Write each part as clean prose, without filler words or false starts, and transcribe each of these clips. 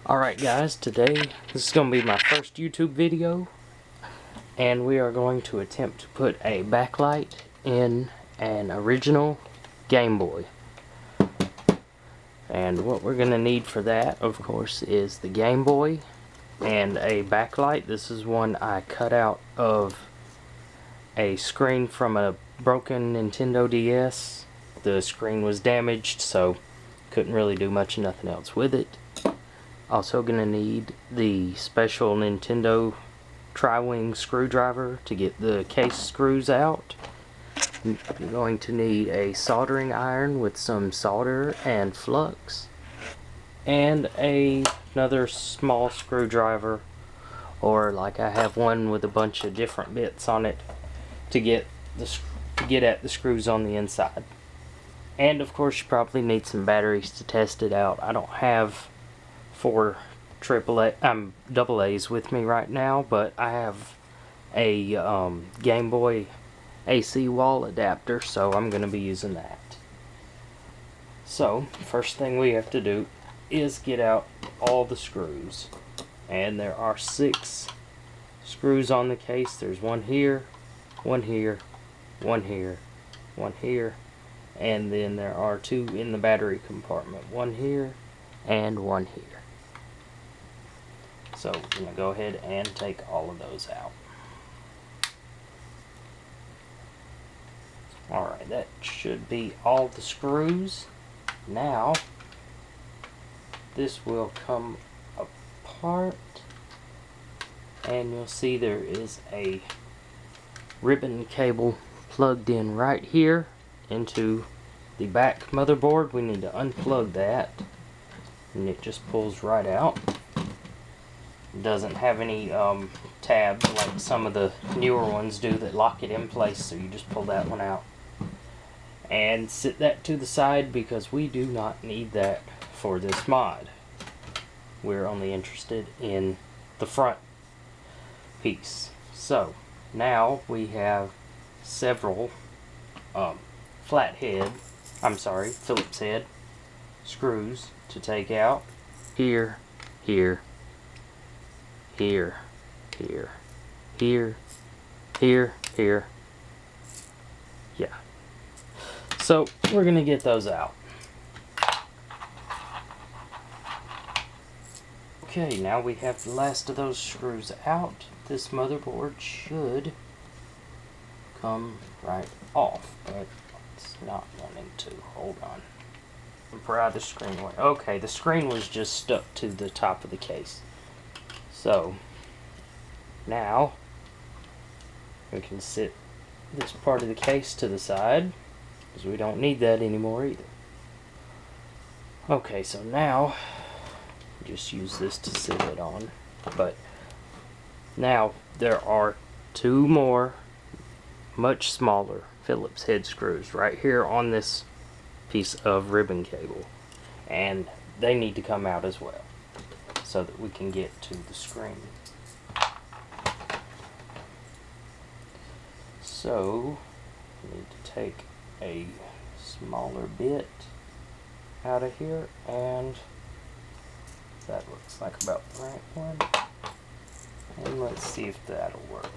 Alright guys, today this is going to be my first YouTube video, and we are going to attempt to put a backlight in an original Game Boy. And what we're going to need for that, of course, is the Game Boy and a backlight. This is one I cut out of a screen from a broken Nintendo DS. The screen was damaged, so couldn't really do much, nothing else with it. Also gonna need the special Nintendo tri-wing screwdriver to get the case screws out. You're going to need a soldering iron with some solder and flux, and another small screwdriver, or like I have one with a bunch of different bits on it to get at the screws on the inside. And of course you probably need some batteries to test it out. I don't have 4 double A's with me right now, but I have a Game Boy AC wall adapter, so I'm going to be using that. So first thing we have to do is get out all the screws, and there are 6 screws on the case. There's one here, one here, one here, one here, and then there are 2 in the battery compartment, one here and one here. So we're going to go ahead and take all of those out. Alright, that should be all the screws. Now, this will come apart, and you'll see there is a ribbon cable plugged in right here into the back motherboard. We need to unplug that, and it just pulls right out. Doesn't have any tabs like some of the newer ones do that lock it in place, so you just pull that one out and sit that to the side, because we do not need that for this mod. We're only interested in the front piece. So now we have several Phillips head screws to take out. Here, here, here, here, here, here, here. Yeah. So we're gonna get those out. Okay, now we have the last of those screws out. This motherboard should come right off, but it's not wanting to. Hold on. Pry the screen away. Okay, the screen was just stuck to the top of the case. So now we can sit this part of the case to the side, because we don't need that anymore either. Okay, so now just use this to sit it on. But now there are 2 more much smaller Phillips head screws right here on this piece of ribbon cable, and they need to come out as well, so that we can get to the screen. So we need to take a smaller bit out of here, and that looks like about the right one. And let's see if that'll work.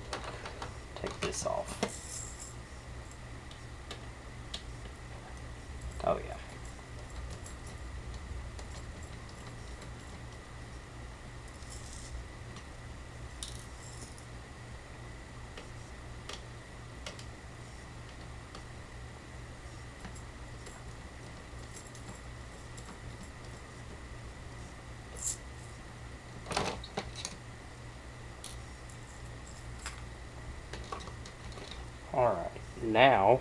Take this off. Oh yeah. Alright, now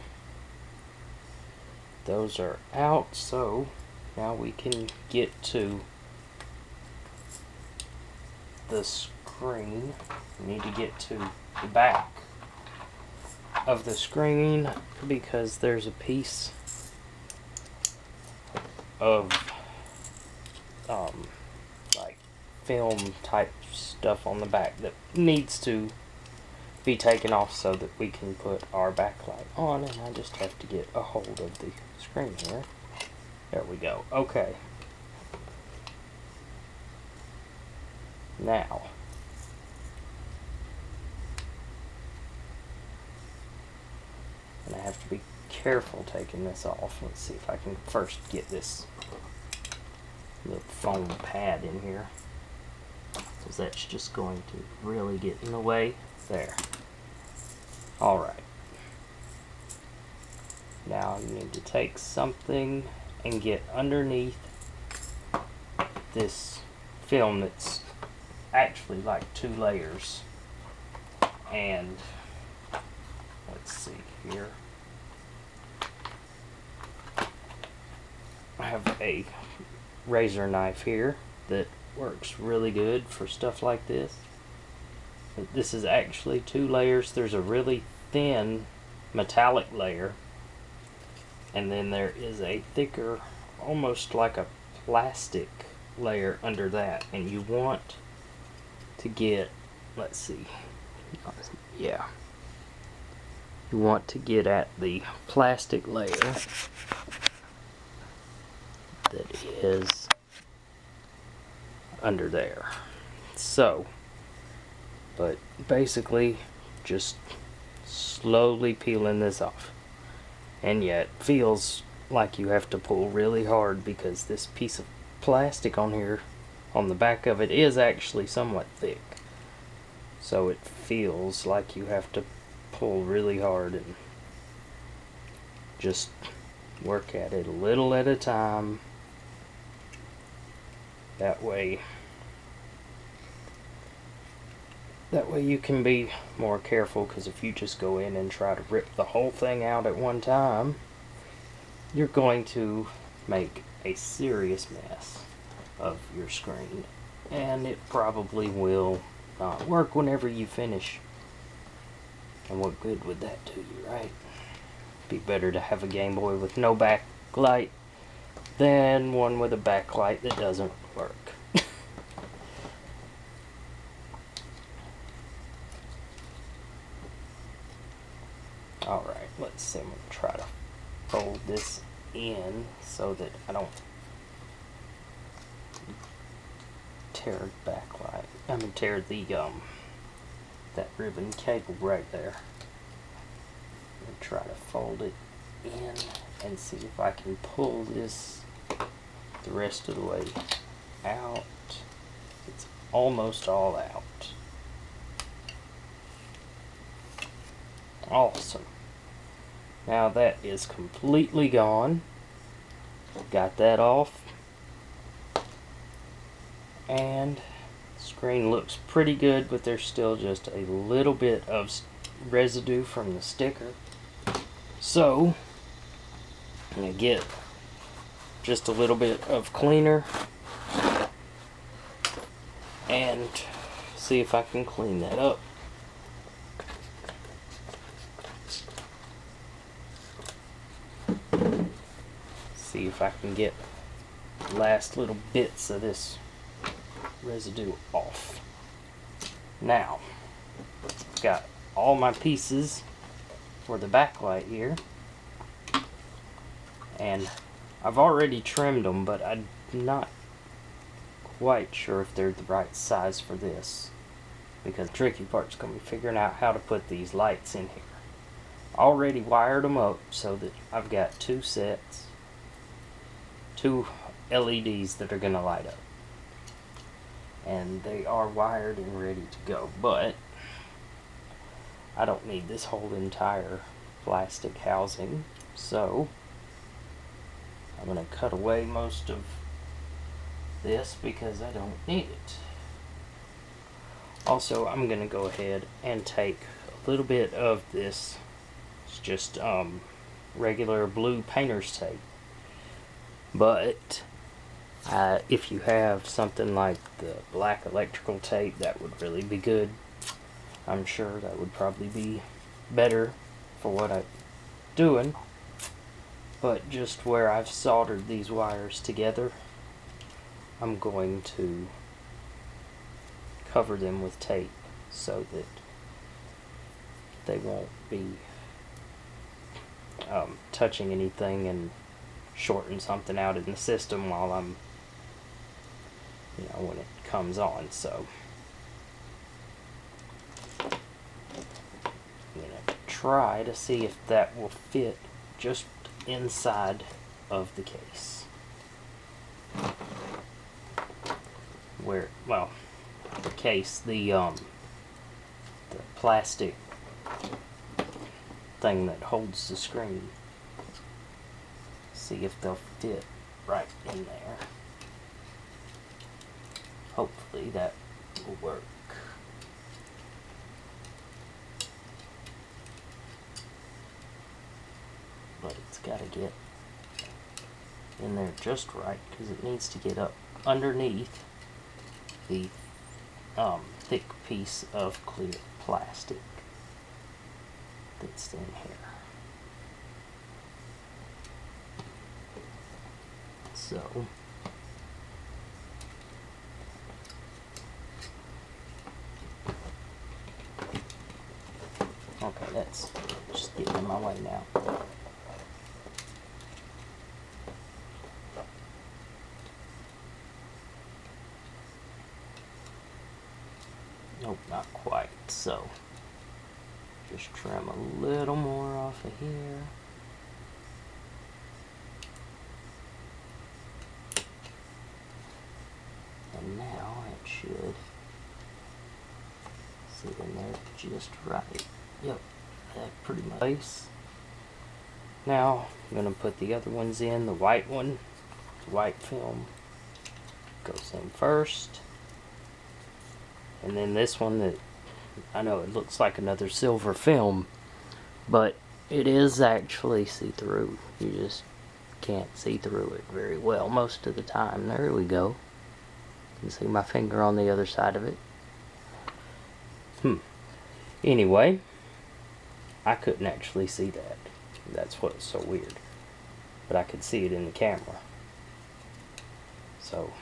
those are out, so now we can get to the screen. We need to get to the back of the screen, because there's a piece of like film type stuff on the back that needs to be taken off so that we can put our backlight on, and I just have to get a hold of the screen here. There we go. Okay. Now, and I have to be careful taking this off. Let's see if I can first get this little foam pad in here, because that's just going to really get in the way. There. Alright. Now you need to take something and get underneath this film that's actually like 2 layers. And let's see here. I have a razor knife here that works really good for stuff like this. This is actually 2 layers. There's a really thin metallic layer, and then there is a thicker, almost like a plastic layer under that. And you want to get, let's see, yeah, you want to get at the plastic layer that is under there. So, but basically just slowly peeling this off. And yet feels like you have to pull really hard, because this piece of plastic on here, on the back of it, is actually somewhat thick. So it feels like you have to pull really hard and just work at it a little at a time. That way you can be more careful, because if you just go in and try to rip the whole thing out at one time, you're going to make a serious mess of your screen, and it probably will not work whenever you finish. And what good would that do you, right? Be better to have a Game Boy with no backlight than one with a backlight that doesn't work. Alright, let's see. I'm going to try to fold this in so that I don't tear the backlight. Tear the that ribbon cable right there. I'm going to try to fold it in and see if I can pull this the rest of the way out. It's almost all out. Awesome. Now that is completely gone. Got that off. And the screen looks pretty good, but there's still just a little bit of residue from the sticker. So I'm going to get just a little bit of cleaner and see if I can clean that up. See if I can get the last little bits of this residue off. Now, I've got all my pieces for the backlight here, and I've already trimmed them, but I'm not quite sure if they're the right size for this, because the tricky part's going to be figuring out how to put these lights in here. Already wired them up so that I've got 2 sets, 2 LEDs that are going to light up, and they are wired and ready to go. But I don't need this whole entire plastic housing, so I'm going to cut away most of this because I don't need it. Also, I'm going to go ahead and take a little bit of this. It's just regular blue painter's tape. But if you have something like the black electrical tape, that would really be good. I'm sure that would probably be better for what I'm doing. But just where I've soldered these wires together, I'm going to cover them with tape so that they won't be touching anything and shorten something out in the system while I'm, when it comes on. So try to see if that will fit just inside of the case. Where, well, the case, the plastic thing that holds the screen. See if they'll fit right in there. Hopefully that will work. But it's got to get in there just right because it needs to get up underneath the thick piece of clear plastic that's in here. So okay, that's just getting in my way now. Nope, not quite. So just trim a little more off of here. And now it should sit in there just right. Yep, that pretty much place. Now I'm going to put the other ones in. The white one, the white film, goes in first. And then this one that, I know it looks like another silver film, but it is actually see-through. You just can't see through it very well most of the time. There we go. You can see my finger on the other side of it. Anyway, I couldn't actually see that. That's what's so weird. But I could see it in the camera. So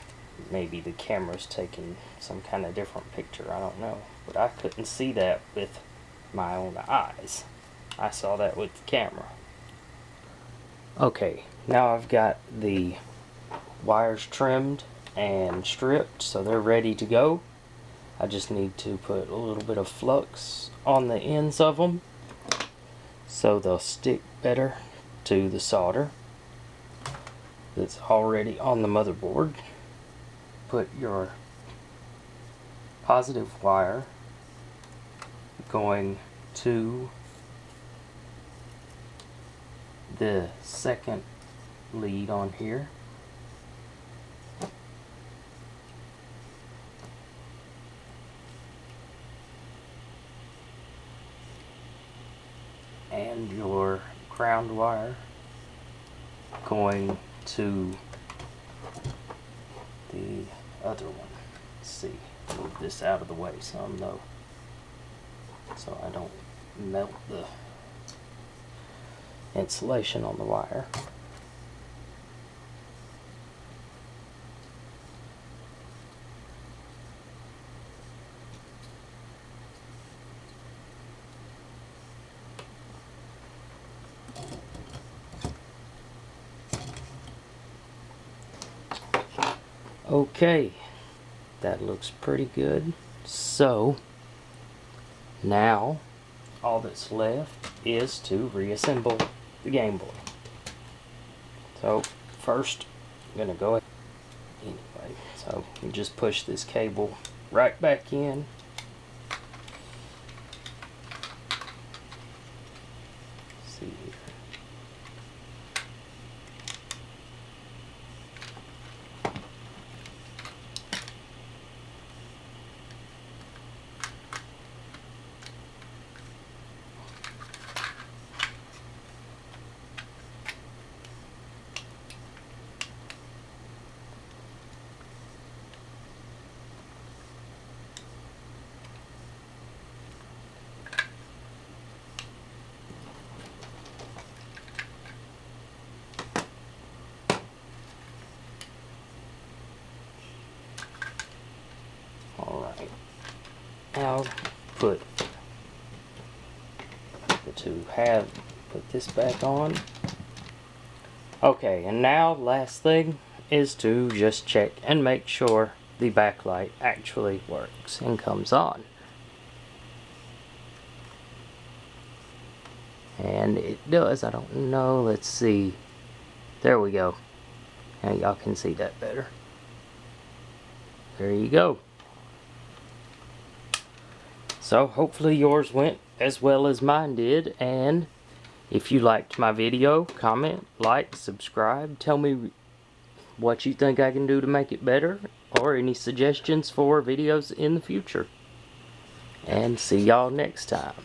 maybe the camera's taking some kind of different picture, I don't know. But I couldn't see that with my own eyes. I saw that with the camera. Okay, now I've got the wires trimmed and stripped, so they're ready to go. I just need to put a little bit of flux on the ends of them so they'll stick better to the solder that's already on the motherboard. Put your positive wire going to the second lead on here. And your ground wire going to the other one. Let's see, move this out of the way some though, so I don't melt the insulation on the wire. Okay, that looks pretty good. So now all that's left is to reassemble the Game Boy. So first I'm gonna go ahead. Anyway, so you just push this cable right back in. See here. Alright, now put this back on. Okay, and now last thing is to just check and make sure the backlight actually works and comes on. And it does. I don't know. Let's see. There we go. Now y'all can see that better. There you go. So hopefully yours went as well as mine did, and if you liked my video, comment, like, subscribe, tell me what you think I can do to make it better, or any suggestions for videos in the future. And see y'all next time.